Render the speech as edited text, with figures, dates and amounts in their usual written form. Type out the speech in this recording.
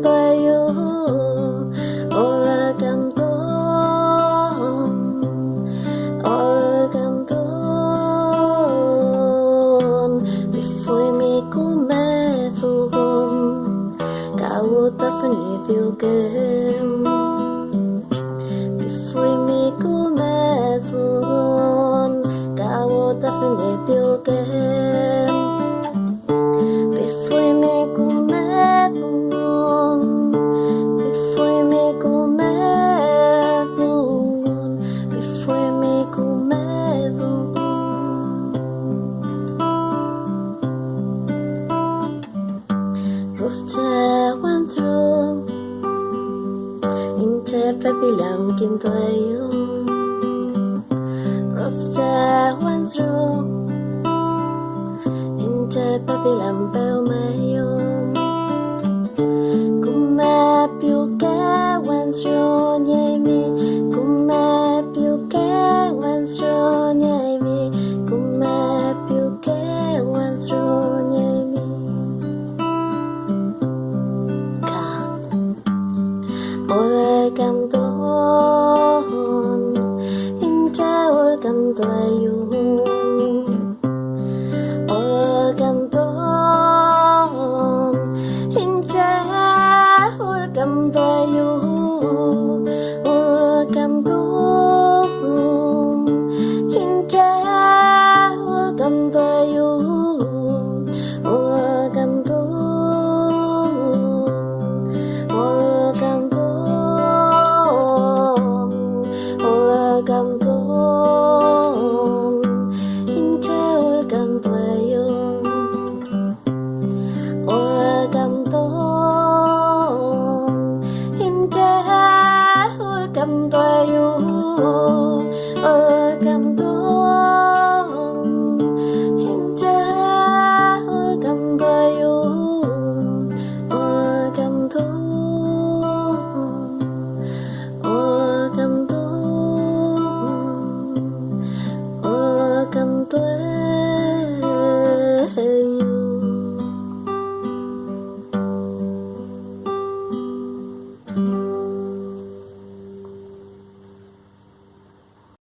tayo, welcome doon. Before me kumetuhom, kawot afanibyugem. Before me kumetuhom, kawot afanibyugem. Before me kumetuhom, before me kumetuhom, before me kumetuhom. Ruftawan through inte papilam kintayo. Ruftawan through inte papilam paumayo. Kumapyo ka once ron yami, kumapyo ka once ron yami, kumapyo ka once ron yami. Welcome doon, inja welcome tayo.